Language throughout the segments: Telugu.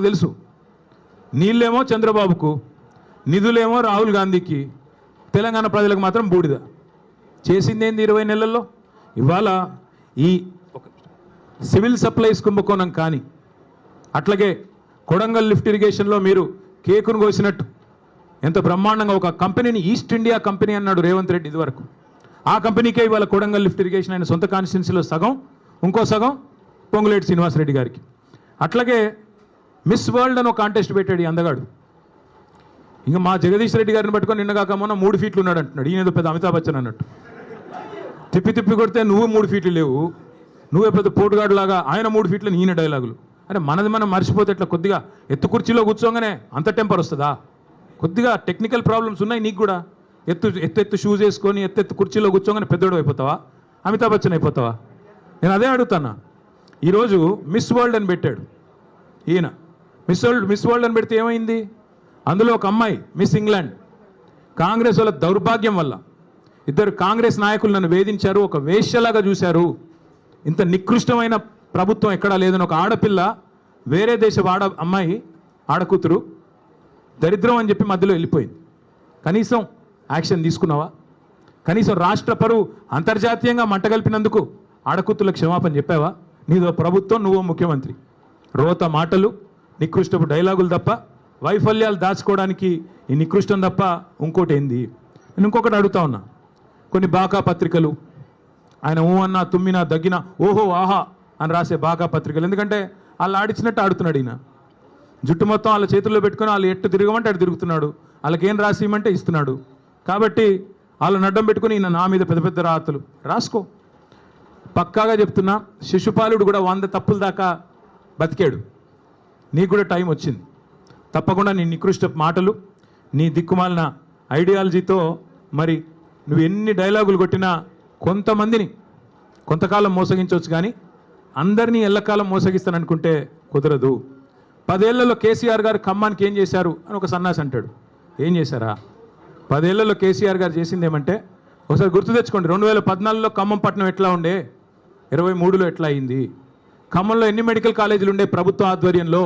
తెలుసు, నీళ్ళేమో చంద్రబాబుకు, నిధులేమో రాహుల్ గాంధీకి, తెలంగాణ ప్రజలకు మాత్రం బూడిద. చేసిందేంది 20 నెలల్లో? ఇవాళ ఈ సివిల్ సప్లైస్ కుంభకోణం కానీ, అట్లాగే కొడంగల్ లిఫ్ట్ ఇరిగేషన్లో మీరు కేకును కోసినట్టు ఎంత బ్రహ్మాండంగా ఒక కంపెనీని ఈస్ట్ ఇండియా కంపెనీ అన్నాడు రేవంత్ రెడ్డి ఇదివరకు. ఆ కంపెనీకే ఇవాళ కొడంగల్ లిఫ్ట్ ఇరిగేషన్ ఆయన సొంత కాన్స్టిట్యున్సీలో సగం, ఇంకో సగం పొంగులేటి శ్రీనివాసరెడ్డి గారికి. అట్లాగే మిస్ వరల్డ్ అని ఒక కాంటెస్ట్ పెట్టాడు ఈ అందగాడు. ఇంకా మా జగదీష్ రెడ్డి గారిని పట్టుకొని నిన్నగాక మొన్న 3 ఫీట్లు ఉన్నాడు అంటున్నాడు. ఈయన పెద్ద అమితాబ్ బచ్చన్ అన్నట్టు. తిప్పి తిప్పి కొడితే నువ్వు 3 ఫీట్లు లేవు, నువ్వే పెద్ద పోటుగాడు లాగా ఆయన 3 ఫీట్లు ఈయన డైలాగులు. అంటే మనది మనం మర్చిపోతే ఎట్లా? కొద్దిగా ఎత్తు కుర్చీలో కూర్చోగానే అంత టెంపర్ వస్తుందా? కొద్దిగా టెక్నికల్ ప్రాబ్లమ్స్ ఉన్నాయి నీకు కూడా. ఎత్తు షూస్ వేసుకొని ఎత్తు కుర్చీలో కూర్చోగానే పెద్దోడు అయిపోతావా? అమితాబ్ బచ్చన్ అయిపోతావా? నేను అదే అడుగుతాను. ఈరోజు మిస్ వరల్డ్ అని పెట్టాడు ఈయన. మిస్ వరల్డ్ అని పెడితే ఏమైంది? అందులో ఒక అమ్మాయి మిస్ ఇంగ్లాండ్. కాంగ్రెస్ వాళ్ళ దౌర్భాగ్యం వల్ల ఇద్దరు కాంగ్రెస్ నాయకులు నన్ను వేధించారు, ఒక వేశ్యలాగా చూశారు. ఇంత నికృష్టమైన ప్రభుత్వం ఎక్కడా లేదని ఒక ఆడపిల్ల, వేరే దేశపు అమ్మాయి ఆడకూతురు దరిద్రం అని చెప్పి మధ్యలో వెళ్ళిపోయింది. కనీసం యాక్షన్ తీసుకున్నావా? కనీసం రాష్ట్ర పరువు అంతర్జాతీయంగా మంటగలిపినందుకు ఆడకూతులకు క్షమాపణ చెప్పావా? నీదో ప్రభుత్వం, నువ్వో ముఖ్యమంత్రి. రోత మాటలు, నికృష్టపు డైలాగులు తప్ప, వైఫల్యాలు దాచుకోవడానికి ఈ నికృష్టం తప్ప ఇంకోటి ఏంది? నేను ఇంకొకటి అడుగుతా ఉన్నా. కొన్ని బాకా పత్రికలు, ఆయన ఊ అన్నా తుమ్మినా దగ్గినా ఓహో ఆహా అని రాసే బాకా పత్రికలు, ఎందుకంటే వాళ్ళు ఆడిచ్చినట్టు ఆడుతున్నాడు ఈయన. జుట్టు మొత్తం వాళ్ళ చేతుల్లో పెట్టుకుని వాళ్ళు ఎట్టు తిరగమంటే అటు తిరుగుతున్నాడు, వాళ్ళకేం రాసి ఇవ్వమంటే ఇస్తున్నాడు. కాబట్టి వాళ్ళని అడ్డం పెట్టుకుని ఈయన నా మీద పెద్ద పెద్ద రాతలు రాసుకో. పక్కాగా చెప్తున్నా, శిశుపాలుడు కూడా 100 తప్పుల దాకా బతికాడు. నీకు కూడా టైం వచ్చింది. తప్పకుండా నీ నికృష్ట మాటలు, నీ దిక్కుమాలిన ఐడియాలజీతో మరి నువ్వు ఎన్ని డైలాగులు కొట్టినా కొంతమందిని కొంతకాలం మోసగించవచ్చు, కానీ అందరినీ ఎల్లకాలం మోసగిస్తాననుకుంటే కుదరదు. 10 ఏళ్లలో కేసీఆర్ గారు ఖమ్మానికి ఏం చేశారు అని ఒక సన్నాసి అంటాడు. ఏం చేశారా? 10 ఏళ్లలో కేసీఆర్ గారు చేసింది ఏమంటే, ఒకసారి గుర్తు తెచ్చుకోండి. 2014లో ఖమ్మం పట్టణం ఎట్లా ఉండే, 23లో ఎట్లా అయింది? ఖమ్మంలో ఎన్ని మెడికల్ కాలేజీలు ఉండే ప్రభుత్వ ఆధ్వర్యంలో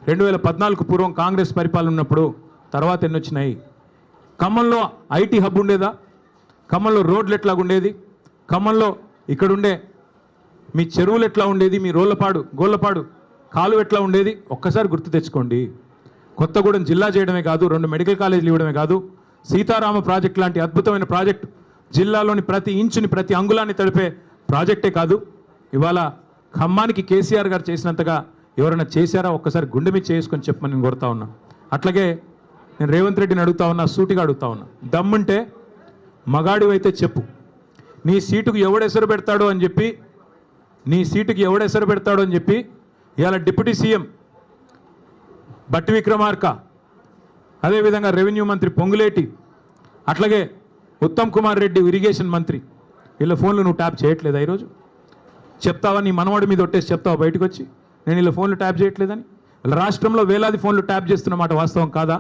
2014కు పూర్వం కాంగ్రెస్ పరిపాలన ఉన్నప్పుడు? తర్వాత ఎన్ని వచ్చినాయి? ఖమ్మంలో ఐటీ హబ్ ఉండేదా? ఖమ్మంలో రోడ్లు ఎట్లా ఉండేది? ఖమ్మంలో ఇక్కడుండే మీ చెరువులు ఎట్లా ఉండేది? మీ గోళ్ళపాడు కాలు ఎట్లా ఉండేది? ఒక్కసారి గుర్తు తెచ్చుకోండి. కొత్తగూడెం జిల్లా చేయడమే కాదు, 2 మెడికల్ కాలేజీలు ఇవ్వడమే కాదు, సీతారామ ప్రాజెక్ట్ లాంటి అద్భుతమైన ప్రాజెక్టు, జిల్లాలోని ప్రతి ఇంచుని ప్రతి అంగుళాన్ని తడిపే ప్రాజెక్టే కాదు. ఇవాళ ఖమ్మానికి కేసీఆర్ గారు చేసినంతగా ఎవరైనా చేశారా? ఒక్కసారి గుండె మీద చేసుకొని చెప్పమని నేను కోరుతా ఉన్నా. అట్లాగే నేను రేవంత్ రెడ్డిని అడుగుతా ఉన్నా, సూటిగా అడుగుతా ఉన్నా. దమ్ముంటే మగాడివైతే చెప్పు, నీ సీటుకు ఎవడెసరు పెడతాడో అని చెప్పి ఇవాళ డిప్యూటీ సీఎం బట్టి విక్రమార్క, అదేవిధంగా రెవెన్యూ మంత్రి పొంగులేటి, అట్లాగే ఉత్తమ్ కుమార్ రెడ్డి ఇరిగేషన్ మంత్రి, వీళ్ళ ఫోన్లు నువ్వు ట్యాప్ చేయట్లేదా? ఈరోజు చెప్తావా? నీ మనవాడి మీద ఒట్టేసి చెప్తావా బయటకు వచ్చి నేను వీళ్ళ ఫోన్లు ట్యాప్ చేయట్లేదని? రాష్ట్రంలో వేలాది ఫోన్లు ట్యాప్ చేస్తున్నమాట వాస్తవం కాదా?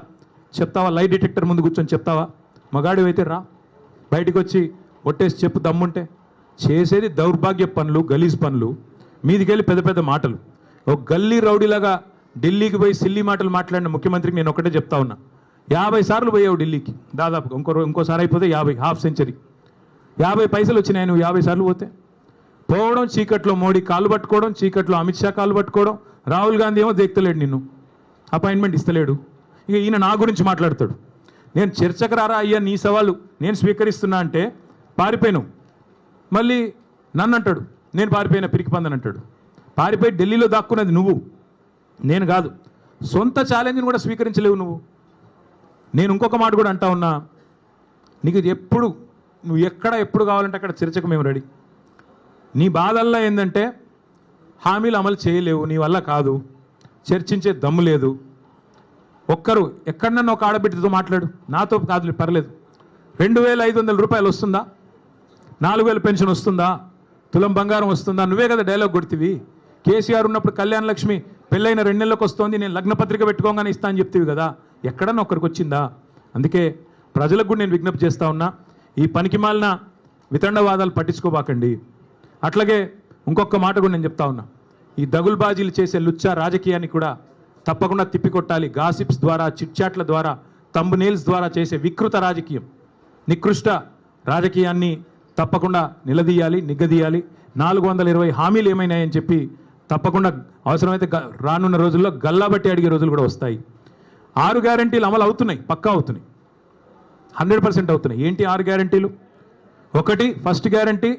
చెప్తావా? లై డిటెక్టర్ ముందు కూర్చొని చెప్తావా? మగాడివైతే రా, బయటకు వచ్చి ఒట్టేసి చెప్పు దమ్ముంటే. చేసేది దౌర్భాగ్య పనులు, గలీజ్ పనులు, మీదికెళ్ళి పెద్ద పెద్ద మాటలు. ఒక గల్లీ రౌడీలాగా ఢిల్లీకి పోయి సిల్లీ మాటలు మాట్లాడిన ముఖ్యమంత్రికి నేను ఒకటే చెప్తా ఉన్నా. 50 సార్లు పోయావు ఢిల్లీకి దాదాపుగా, ఇంకోసారి అయిపోతే 50, హాఫ్ సెంచరీ. 50 పైసలు వచ్చినాయి నువ్వు 50 సార్లు పోతే. పోవడం, చీకట్లో మోడీ కాళ్ళు పట్టుకోవడం, చీకట్లో అమిత్ షా కాళ్ళు పట్టుకోవడం, రాహుల్ గాంధీ ఏమో దేక్తలేడు, నిన్ను అపాయింట్మెంట్ ఇస్తలేడు. ఇక ఈయన నా గురించి మాట్లాడతాడు. నేను చర్చకు రారా అయ్యా, నీ సవాలు నేను స్వీకరిస్తున్నా అంటే పారిపోయాను. మళ్ళీ నన్ను అంటాడు నేను పారిపోయిన పిరికి పందని అంటాడు. పారిపోయి ఢిల్లీలో దాక్కున్నది నువ్వు, నేను కాదు. సొంత ఛాలెంజ్ని కూడా స్వీకరించలేవు నువ్వు. నేను ఇంకొక మాట కూడా అంటా ఉన్నా, నీకు ఎప్పుడు నువ్వు ఎప్పుడు కావాలంటే అక్కడ చర్చకు మేము రెడీ. నీ బాధల్లో ఏంటంటే హామీలు అమలు చేయలేవు, నీ వల్ల కాదు, చర్చించే దమ్ము లేదు. ఒక్కరు ఎక్కడన్నా ఒక ఆడబిడ్డతో మాట్లాడు, నాతో కాదు పర్లేదు. 2500 రూపాయలు వస్తుందా? 4000 పెన్షన్ వస్తుందా? తులం బంగారం వస్తుందా? నువ్వే కదా డైలాగ్ కొడుతీవి. కేసీఆర్ ఉన్నప్పుడు కళ్యాణ లక్ష్మి పెళ్ళైన 2 నెలలకు వస్తుంది, నేను లగ్నపత్రిక పెట్టుకోగానే ఇస్తా అని చెప్తీవి కదా, ఎక్కడన్నా ఒక్కరికి వచ్చిందా? అందుకే ప్రజలకు కూడా నేను విజ్ఞప్తి చేస్తా ఉన్నా, ఈ పనికిమాలిన వితండవాదాలు పట్టించుకోబాకండి. అట్లాగే ఇంకొక మాట కూడా నేను చెప్తా ఉన్నా, ఈ దగుల్బాజీలు చేసే లుచ్చా రాజకీయాన్ని కూడా తప్పకుండా తిప్పికొట్టాలి. గాసిప్స్ ద్వారా, చిట్చాట్ల ద్వారా, తంబునేల్స్ ద్వారా చేసే వికృత రాజకీయం, నికృష్ట రాజకీయాన్ని తప్పకుండా నిలదీయాలి, నిగ్గదీయాలి. 420 హామీలు ఏమైనాయని చెప్పి తప్పకుండా అవసరమైతే రానున్న రోజుల్లో గల్లాబట్టి అడిగే రోజులు కూడా వస్తాయి. 6 గ్యారంటీలు అమలు అవుతున్నాయి, పక్కా అవుతున్నాయి, 100% అవుతున్నాయి. ఏంటి 6 గ్యారంటీలు? ఒకటి, ఫస్ట్ గ్యారంటీ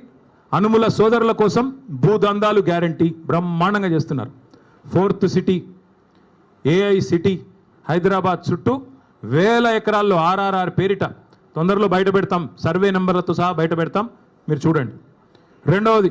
అనుముల సోదరుల కోసం భూదందాలు గ్యారంటీ బ్రహ్మాండంగా చేస్తున్నారు. 4th city, AI city Hyderabad చుట్టూ 1000 ఎకరాల్లో RRR పేరిట తొందరలో బయట పెడతాం, సర్వే నెంబర్లతో సహా బయట పెడతాం, మీరు చూడండి. రెండవది